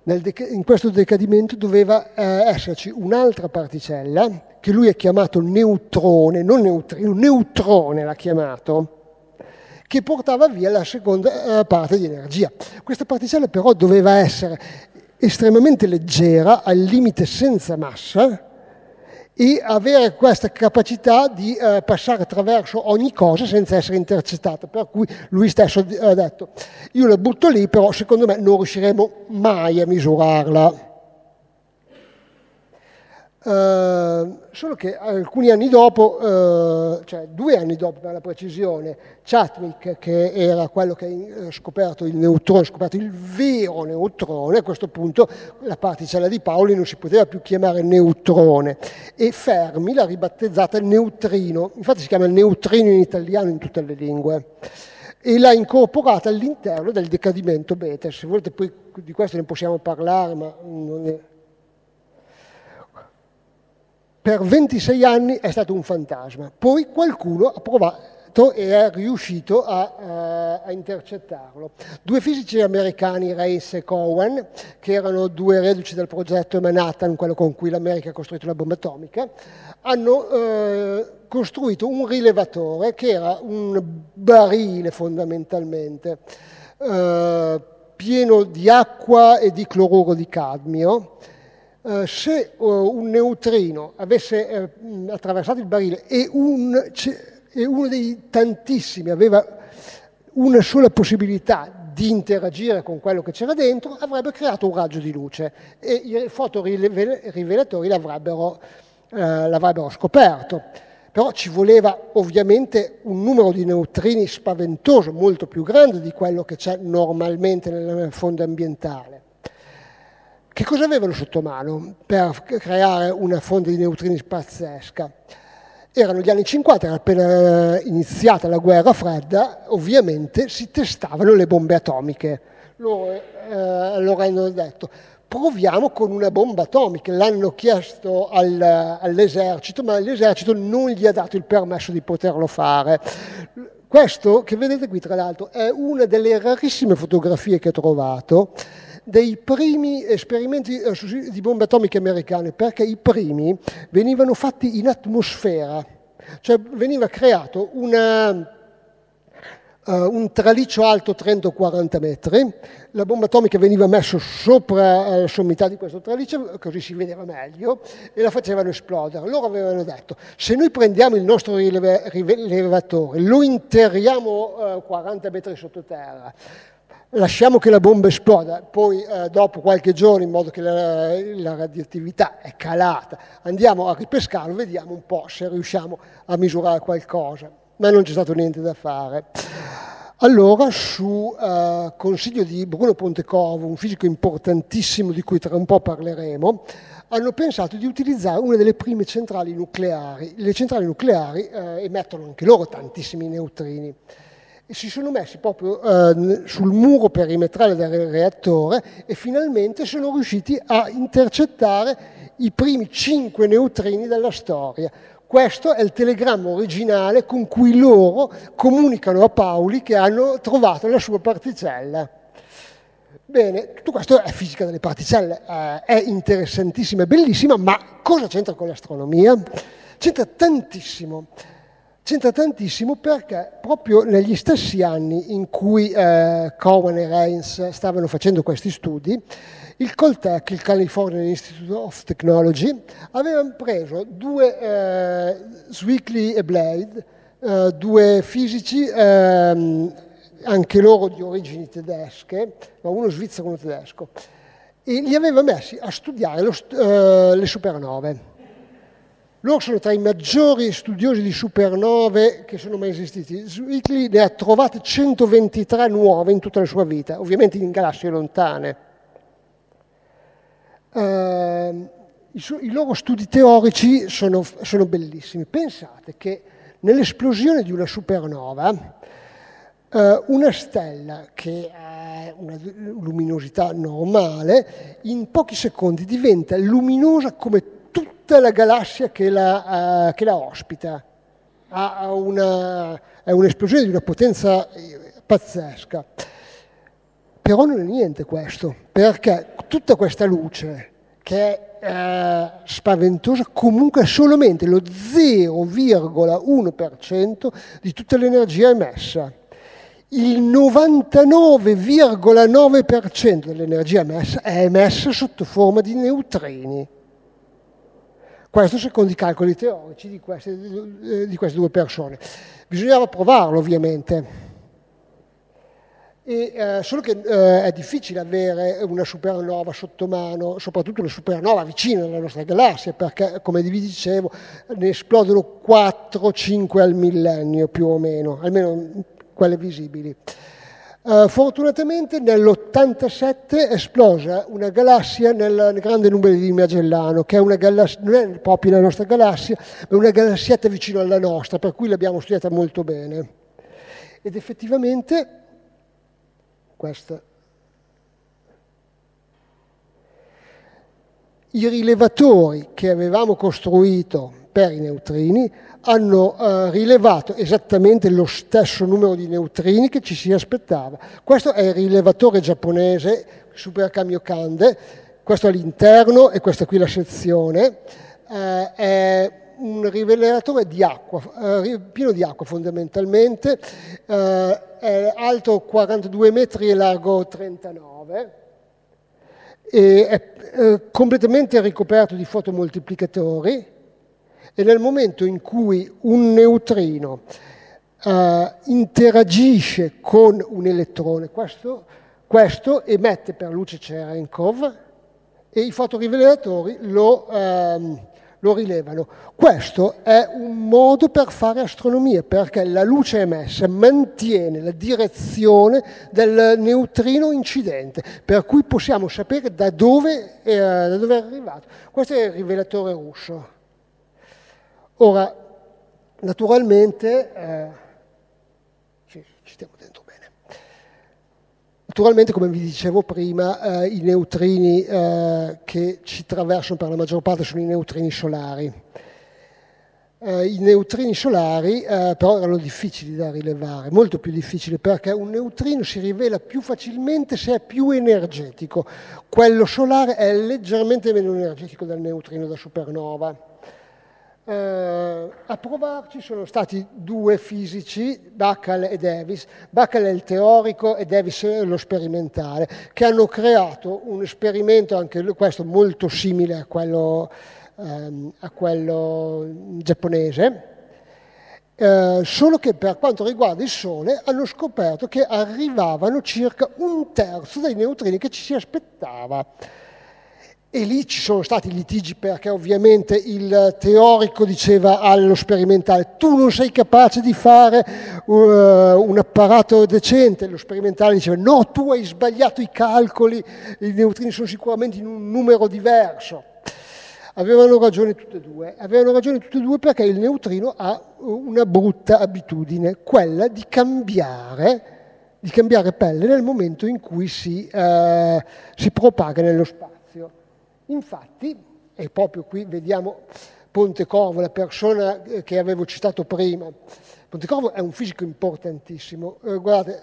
Speaker 1: In questo decadimento doveva esserci un'altra particella, che lui ha chiamato neutrone, non neutrino, neutrone l'ha chiamato, che portava via la seconda parte di energia. Questa particella però doveva essere estremamente leggera, al limite senza massa, e avere questa capacità di passare attraverso ogni cosa senza essere intercettata, per cui lui stesso ha detto: io la butto lì, però secondo me non riusciremo mai a misurarla. Solo che alcuni anni dopo, cioè 2 anni dopo per la precisione, Chadwick, che era quello che ha scoperto il neutrone, ha scoperto il vero neutrone, a questo punto la particella di Pauli non si poteva più chiamare neutrone, e Fermi l'ha ribattezzata neutrino, infatti si chiama neutrino in italiano in tutte le lingue, e l'ha incorporata all'interno del decadimento beta. Se volete poi di questo ne possiamo parlare, ma non è... Per 26 anni è stato un fantasma, poi qualcuno ha provato e è riuscito a intercettarlo. 2 fisici americani, Rice e Cowan, che erano 2 reduci del progetto Manhattan, quello con cui l'America ha costruito la bomba atomica, hanno costruito un rilevatore che era un barile fondamentalmente, pieno di acqua e di cloruro di cadmio. Se un neutrino avesse attraversato il barile e uno dei tantissimi aveva una sola possibilità di interagire con quello che c'era dentro, avrebbe creato un raggio di luce e i fotorivelatori l'avrebbero scoperto. Però ci voleva ovviamente un numero di neutrini spaventoso, molto più grande di quello che c'è normalmente nel fondo ambientale. Che cosa avevano sotto mano per creare una fonte di neutrini pazzesca? Erano gli anni 50, era appena iniziata la guerra fredda, ovviamente si testavano le bombe atomiche. Allora hanno detto: proviamo con una bomba atomica. L'hanno chiesto all'esercito, ma l'esercito non gli ha dato il permesso di poterlo fare. Questo che vedete qui, tra l'altro, è una delle rarissime fotografie che ho trovato dei primi esperimenti di bombe atomiche americane, perché i primi venivano fatti in atmosfera, cioè veniva creato un traliccio alto 30 o 40 metri, la bomba atomica veniva messa sopra la sommità di questo traliccio, così si vedeva meglio, e la facevano esplodere. Loro avevano detto: se noi prendiamo il nostro rilevatore, lo enterriamo 40 metri sottoterra, lasciamo che la bomba esploda, poi dopo qualche giorno, in modo che la radioattività è calata, andiamo a ripescarlo, vediamo un po' se riusciamo a misurare qualcosa. Ma non c'è stato niente da fare. Allora, su consiglio di Bruno Pontecorvo, un fisico importantissimo di cui tra un po' parleremo, hanno pensato di utilizzare una delle prime centrali nucleari. Le centrali nucleari emettono anche loro tantissimi neutrini. E si sono messi proprio sul muro perimetrale del reattore e finalmente sono riusciti a intercettare i primi 5 neutrini della storia. Questo è il telegramma originale con cui loro comunicano a Pauli che hanno trovato la sua particella. Bene, tutto questo è fisica delle particelle, è interessantissima, è bellissima, ma cosa c'entra con l'astronomia? C'entra tantissimo perché proprio negli stessi anni in cui Cowan e Rains stavano facendo questi studi, il Caltech, il California Institute of Technology, avevano preso Swickley e Blade, due fisici, anche loro di origini tedesche, ma uno svizzero e uno tedesco, e li aveva messi a studiare le supernove. Loro sono tra i maggiori studiosi di supernove che sono mai esistiti. Swickley ne ha trovate 123 nuove in tutta la sua vita, ovviamente in galassie lontane. I loro studi teorici sono bellissimi. Pensate che nell'esplosione di una supernova, una stella che ha una luminosità normale, in pochi secondi diventa luminosa come tutta la galassia che la ospita. È un'esplosione di una potenza pazzesca. Però non è niente questo, perché tutta questa luce, che è spaventosa, comunque è solamente lo 0,1% di tutta l'energia emessa. Il 99,9% dell'energia emessa è emessa sotto forma di neutrini. Questo secondo i calcoli teorici di queste due persone. Bisognava provarlo, ovviamente. Solo che è difficile avere una supernova sotto mano, soprattutto una supernova vicina alla nostra galassia, perché, come vi dicevo, ne esplodono 4-5 al millennio più o meno, almeno quelle visibili. Fortunatamente nell'87 è esplosa una galassia nel grande numero di Magellano, che è una galassia, non è proprio la nostra galassia, ma una galassietta vicino alla nostra, per cui l'abbiamo studiata molto bene. Ed effettivamente i rilevatori che avevamo costruito per i neutrini hanno rilevato esattamente lo stesso numero di neutrini che ci si aspettava. Questo è il rilevatore giapponese Super Kamiokande, questo è l'interno e questa qui la sezione. È un rivelatore di acqua, pieno di acqua fondamentalmente, è alto 42 metri e largo 39, e è completamente ricoperto di fotomoltiplicatori, e nel momento in cui un neutrino interagisce con un elettrone, questo emette per luce Cherenkov e i fotorivelatori lo rilevano. Questo è un modo per fare astronomia, perché la luce emessa mantiene la direzione del neutrino incidente, per cui possiamo sapere da dove è arrivato. Questo è il rivelatore russo. Ora, naturalmente, ci stiamo dentro bene. Naturalmente, come vi dicevo prima, i neutrini che ci traversano per la maggior parte sono i neutrini solari. I neutrini solari però erano difficili da rilevare, molto più difficili, perché un neutrino si rivela più facilmente se è più energetico. Quello solare è leggermente meno energetico del neutrino da supernova. A provarci sono stati due fisici, Buckle e Davis. Buckle è il teorico e Davis è lo sperimentale, che hanno creato un esperimento, anche questo molto simile a quello giapponese, solo che per quanto riguarda il Sole hanno scoperto che arrivavano circa 1/3 dei neutrini che ci si aspettava. E lì ci sono stati litigi perché ovviamente il teorico diceva allo sperimentale: tu non sei capace di fare un apparato decente. Lo sperimentale diceva: no, tu hai sbagliato i calcoli, i neutrini sono sicuramente in un numero diverso. Avevano ragione tutte e due perché il neutrino ha una brutta abitudine, quella di cambiare pelle nel momento in cui si propaga nello spazio. Infatti, e proprio qui vediamo Pontecorvo, la persona che avevo citato prima. Pontecorvo è un fisico importantissimo, guardate,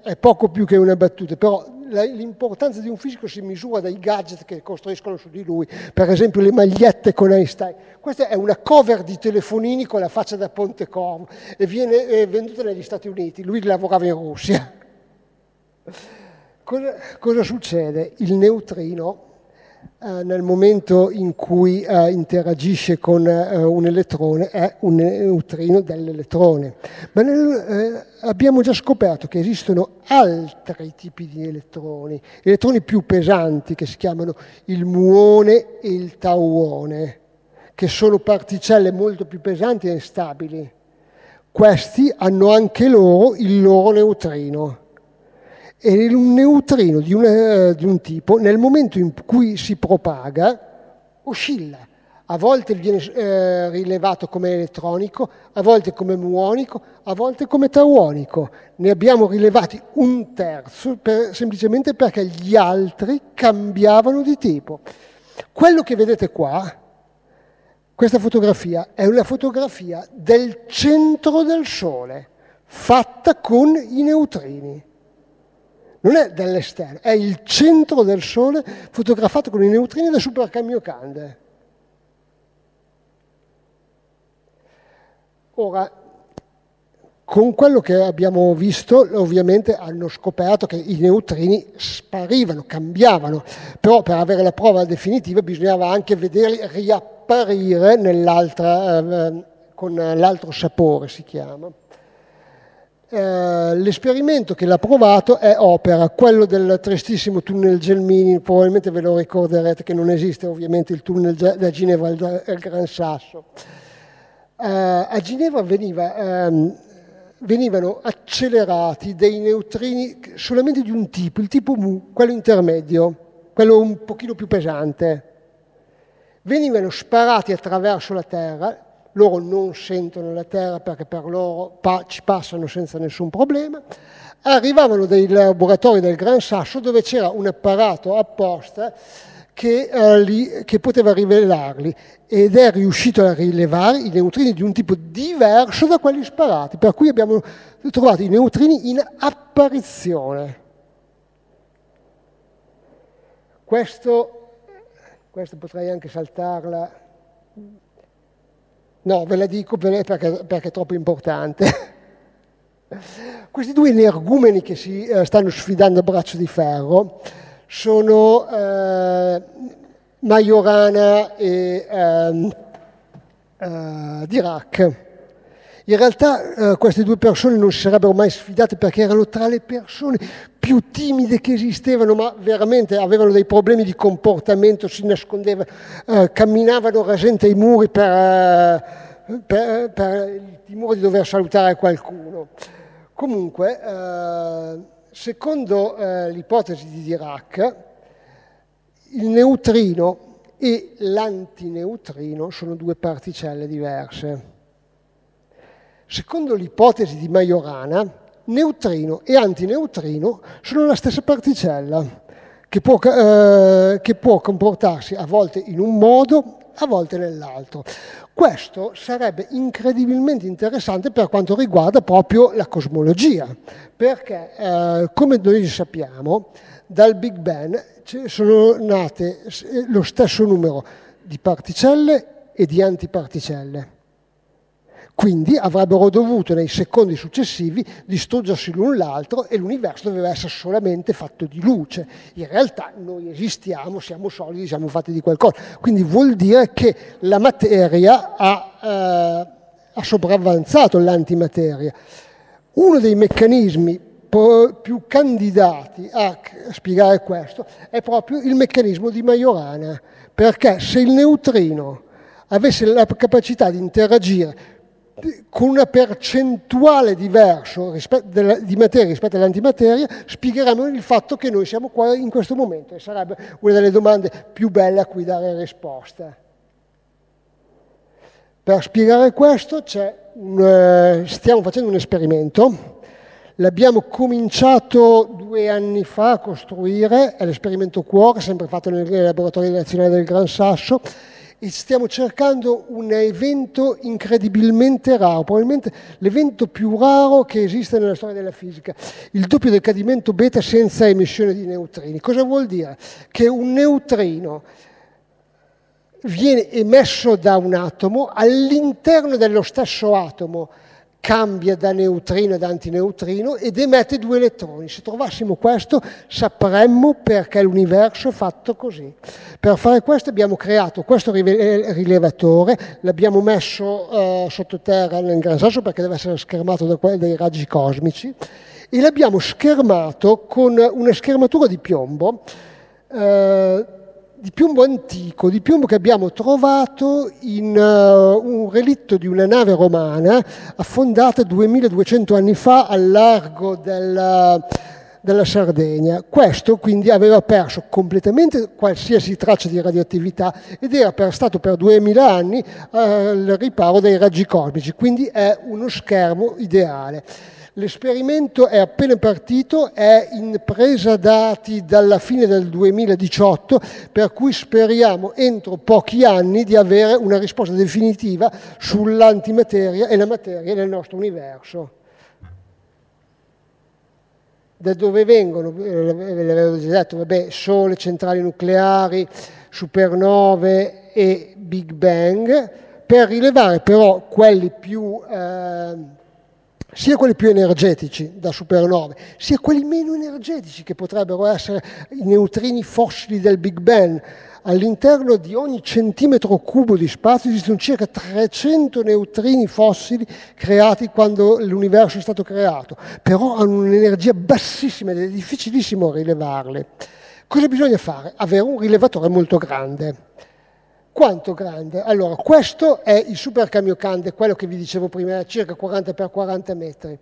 Speaker 1: è poco più che una battuta, però l'importanza di un fisico si misura dai gadget che costruiscono su di lui, per esempio le magliette con Einstein. Questa è una cover di telefonini con la faccia da Pontecorvo e viene venduta negli Stati Uniti, lui lavorava in Russia. Cosa succede? Il neutrino, nel momento in cui interagisce con un elettrone, è un neutrino dell'elettrone. Ma abbiamo già scoperto che esistono altri tipi di elettroni più pesanti, che si chiamano il muone e il tauone, che sono particelle molto più pesanti e instabili. Questi hanno anche loro il loro neutrino. E un neutrino di un tipo, nel momento in cui si propaga, oscilla. A volte viene rilevato come elettronico, a volte come muonico, a volte come tauonico. Ne abbiamo rilevati un terzo semplicemente perché gli altri cambiavano di tipo. Quello che vedete qua, questa fotografia, è una fotografia del centro del Sole, fatta con i neutrini. Non è dall'esterno, è il centro del Sole fotografato con i neutrini da Super Kamiokande. Ora, con quello che abbiamo visto, ovviamente hanno scoperto che i neutrini sparivano, cambiavano, però per avere la prova definitiva bisognava anche vederli riapparire con l'altro sapore, si chiama. L'esperimento che l'ha provato è Opera, quello del tristissimo tunnel Gelmini. Probabilmente ve lo ricorderete che non esiste ovviamente il tunnel da Ginevra al Gran Sasso. A Ginevra venivano accelerati dei neutrini solamente di un tipo, il tipo mu, quello intermedio, quello un pochino più pesante. Venivano sparati attraverso la Terra. Loro non sentono la Terra perché per loro ci passano senza nessun problema. Arrivavano dai laboratori del Gran Sasso dove c'era un apparato apposta che poteva rivelarli ed è riuscito a rilevare i neutrini di un tipo diverso da quelli sparati, per cui abbiamo trovato i neutrini in apparizione. Questo potrei anche saltarla. No, ve la dico perché è troppo importante. Questi due energumeni che si stanno sfidando a braccio di ferro sono Majorana e Dirac. In realtà queste due persone non si sarebbero mai sfidate perché erano tra le persone più timide che esistevano, ma veramente avevano dei problemi di comportamento, si nascondevano, camminavano rasente ai muri per il timore di dover salutare qualcuno. Comunque, secondo l'ipotesi di Dirac, il neutrino e l'antineutrino sono due particelle diverse. Secondo l'ipotesi di Majorana, neutrino e antineutrino sono la stessa particella, che può comportarsi a volte in un modo, a volte nell'altro. Questo sarebbe incredibilmente interessante per quanto riguarda proprio la cosmologia, perché, come noi sappiamo, dal Big Bang sono nate lo stesso numero di particelle e di antiparticelle. Quindi avrebbero dovuto nei secondi successivi distruggersi l'un l'altro e l'universo doveva essere solamente fatto di luce. In realtà noi esistiamo, siamo solidi, siamo fatti di qualcosa. Quindi vuol dire che la materia ha sopravvanzato l'antimateria. Uno dei meccanismi più candidati a spiegare questo è proprio il meccanismo di Majorana, perché se il neutrino avesse la capacità di interagire con una percentuale diversa di materia rispetto all'antimateria, spiegheremo il fatto che noi siamo qua in questo momento, e sarebbe una delle domande più belle a cui dare risposta. Per spiegare questo stiamo facendo un esperimento, l'abbiamo cominciato 2 anni fa a costruire, è l'esperimento Cuore, sempre fatto nel laboratorio nazionale del Gran Sasso, e stiamo cercando un evento incredibilmente raro, probabilmente l'evento più raro che esiste nella storia della fisica, il doppio del cadimento beta senza emissione di neutrini. Cosa vuol dire? Che un neutrino viene emesso da un atomo, all'interno dello stesso atomo cambia da neutrino ad antineutrino ed emette 2 elettroni. Se trovassimo questo sapremmo perché l'universo è fatto così. Per fare questo abbiamo creato questo rilevatore, l'abbiamo messo sottoterra nel Gran Sasso perché deve essere schermato dai raggi cosmici, e l'abbiamo schermato con una schermatura di piombo antico, di piombo che abbiamo trovato in un relitto di una nave romana affondata 2200 anni fa al largo della Sardegna. Questo quindi aveva perso completamente qualsiasi traccia di radioattività ed era stato per 2000 anni al riparo dai raggi cosmici, quindi è uno schermo ideale. L'esperimento è appena partito, è in presa dati dalla fine del 2018, per cui speriamo entro pochi anni di avere una risposta definitiva sull'antimateria e la materia nel nostro universo. Da dove vengono? Ve l'avevo già detto, vabbè, Sole, centrali nucleari, supernove e Big Bang, per rilevare però quelli più... sia quelli più energetici da supernove, sia quelli meno energetici che potrebbero essere i neutrini fossili del Big Bang. All'interno di ogni centimetro cubo di spazio esistono circa 300 neutrini fossili creati quando l'universo è stato creato, però hanno un'energia bassissima ed è difficilissimo rilevarle. Cosa bisogna fare? Avere un rilevatore molto grande. Quanto grande? Allora, questo è il Super Kamiokande, quello che vi dicevo prima, circa 40 x 40 metri.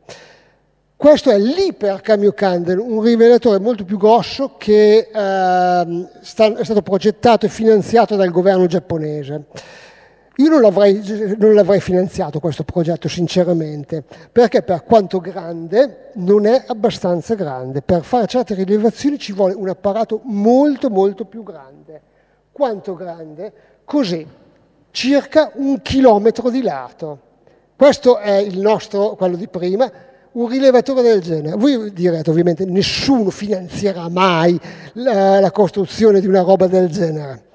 Speaker 1: Questo è l'Iper Kamiokande, un rivelatore molto più grosso che è stato progettato e finanziato dal governo giapponese. Io non l'avrei finanziato questo progetto, sinceramente, perché per quanto grande non è abbastanza grande. Per fare certe rilevazioni ci vuole un apparato molto, molto più grande. Quanto grande? Così, circa 1 chilometro di lato. Questo è il nostro, quello di prima, un rilevatore del genere. Voi direte, ovviamente, nessuno finanzierà mai la costruzione di una roba del genere.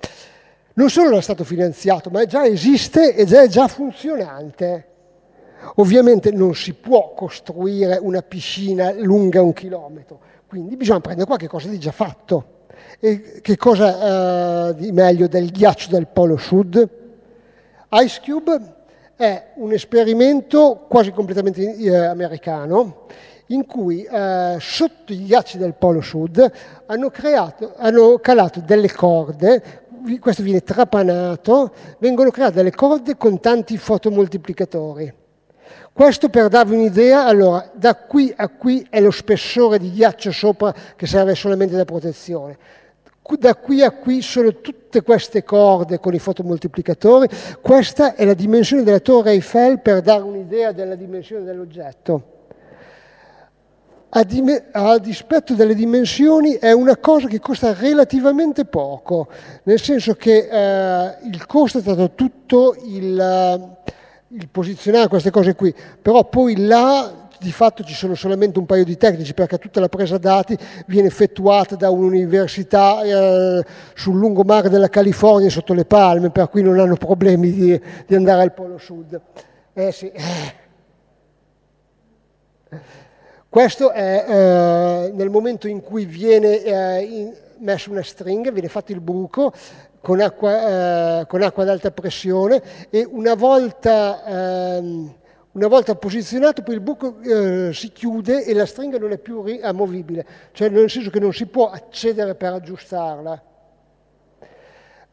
Speaker 1: Non solo è stato finanziato, ma già esiste ed è già funzionante. Ovviamente non si può costruire una piscina lunga 1 chilometro, quindi bisogna prendere qualche cosa di già fatto. E che cosa di meglio del ghiaccio del Polo Sud? Ice Cube è un esperimento quasi completamente americano in cui sotto i ghiacci del Polo Sud hanno calato delle corde, questo viene trapanato, vengono create delle corde con tanti fotomoltiplicatori. Questo per darvi un'idea, allora, da qui a qui è lo spessore di ghiaccio sopra che serve solamente da protezione. Da qui a qui sono tutte queste corde con i fotomoltiplicatori. Questa è la dimensione della Torre Eiffel per dare un'idea della dimensione dell'oggetto. A dispetto delle dimensioni è una cosa che costa relativamente poco, nel senso che il costo è stato tutto il posizionare queste cose qui, però poi là di fatto ci sono solamente un paio di tecnici, perché tutta la presa dati viene effettuata da un'università sul lungomare della California sotto le palme, per cui non hanno problemi di andare al Polo Sud. Sì. Questo è nel momento in cui viene messa una stringa, viene fatto il buco con acqua ad alta pressione, e una volta Una volta posizionato, poi il buco si chiude e la stringa non è più amovibile, cioè nel senso che non si può accedere per aggiustarla.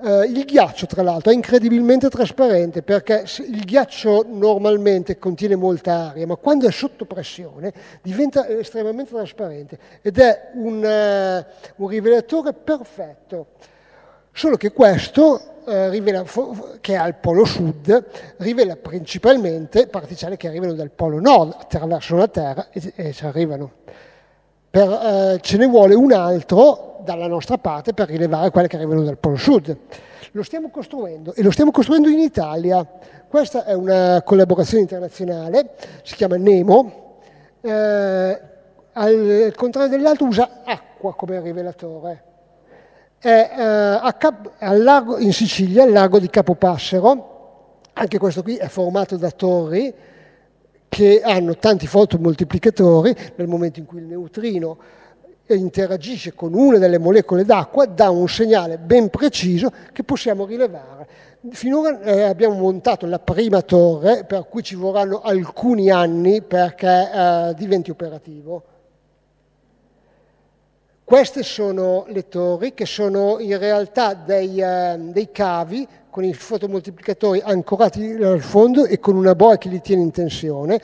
Speaker 1: Il ghiaccio, tra l'altro, è incredibilmente trasparente, perché il ghiaccio normalmente contiene molta aria, ma quando è sotto pressione diventa estremamente trasparente ed è un rivelatore perfetto. Solo che questo rivela, che è al polo sud, rivela principalmente particelle che arrivano dal polo nord, attraversano la Terra e ci arrivano. Ce ne vuole un altro dalla nostra parte per rilevare quelle che arrivano dal polo sud. Lo stiamo costruendo e lo stiamo costruendo in Italia. Questa è una collaborazione internazionale, si chiama NEMO. Al contrario dell'altro usa acqua come rivelatore. È in Sicilia, al largo di Capopassero. Anche questo qui è formato da torri che hanno tanti fotomoltiplicatori. Nel momento in cui il neutrino interagisce con una delle molecole d'acqua, dà un segnale ben preciso che possiamo rilevare. Finora abbiamo montato la prima torre, per cui ci vorranno alcuni anni perché diventi operativo. Queste sono le torri, che sono in realtà dei cavi con i fotomoltiplicatori ancorati al fondo e con una boa che li tiene in tensione.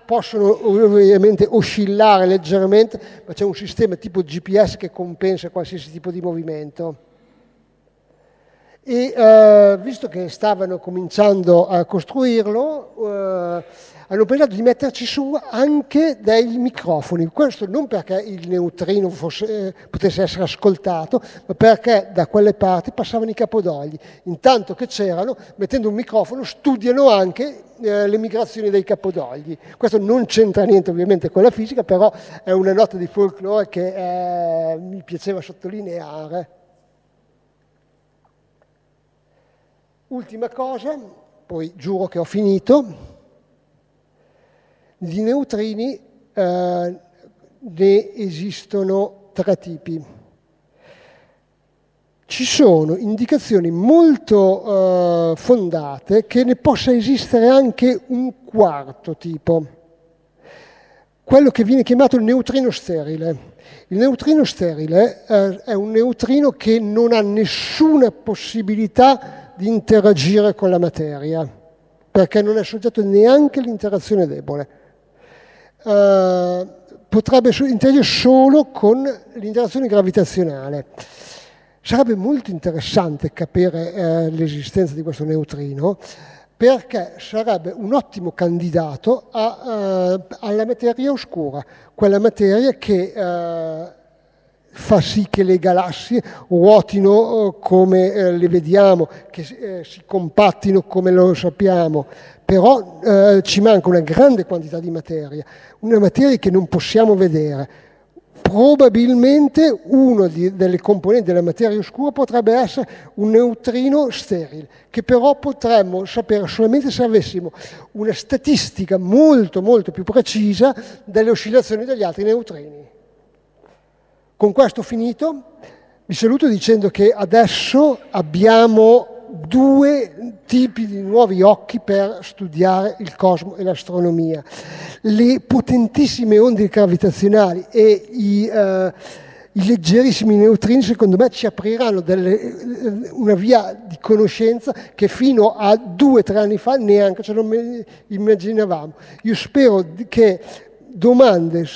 Speaker 1: Possono ovviamente oscillare leggermente, ma c'è un sistema tipo GPS che compensa qualsiasi tipo di movimento. E visto che stavano cominciando a costruirlo, hanno pensato di metterci su anche dei microfoni. Questo non perché il neutrino potesse essere ascoltato, ma perché da quelle parti passavano i capodogli. Intanto che c'erano, mettendo un microfono, studiano anche le migrazioni dei capodogli. Questo non c'entra niente ovviamente con la fisica, però è una nota di folklore che mi piaceva sottolineare. Ultima cosa, poi giuro che ho finito. Di neutrini ne esistono 3 tipi. Ci sono indicazioni molto fondate che ne possa esistere anche un 4º tipo, quello che viene chiamato il neutrino sterile. Il neutrino sterile è un neutrino che non ha nessuna possibilità di interagire con la materia, perché non è soggetto neanche all'interazione debole. Potrebbe interagire solo con l'interazione gravitazionale. Sarebbe molto interessante capire l'esistenza di questo neutrino, perché sarebbe un ottimo candidato alla materia oscura, quella materia che fa sì che le galassie ruotino come le vediamo, che si compattino come lo sappiamo, però ci manca una grande quantità di materia, una materia che non possiamo vedere. Probabilmente una delle componenti della materia oscura potrebbe essere un neutrino sterile, che però potremmo sapere solamente se avessimo una statistica molto molto più precisa delle oscillazioni degli altri neutrini. Con questo ho finito, vi saluto dicendo che adesso abbiamo 2 tipi di nuovi occhi per studiare il cosmo e l'astronomia. Le potentissime onde gravitazionali e i leggerissimi neutrini, secondo me, ci apriranno una via di conoscenza che fino a 2 o 3 anni fa neanche ce lo immaginavamo. Io spero che domande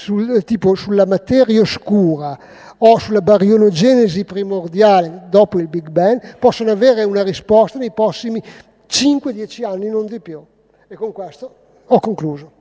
Speaker 1: tipo sulla materia oscura o sulla barionogenesi primordiale dopo il Big Bang possono avere una risposta nei prossimi 5-10 anni, non di più. E con questo ho concluso.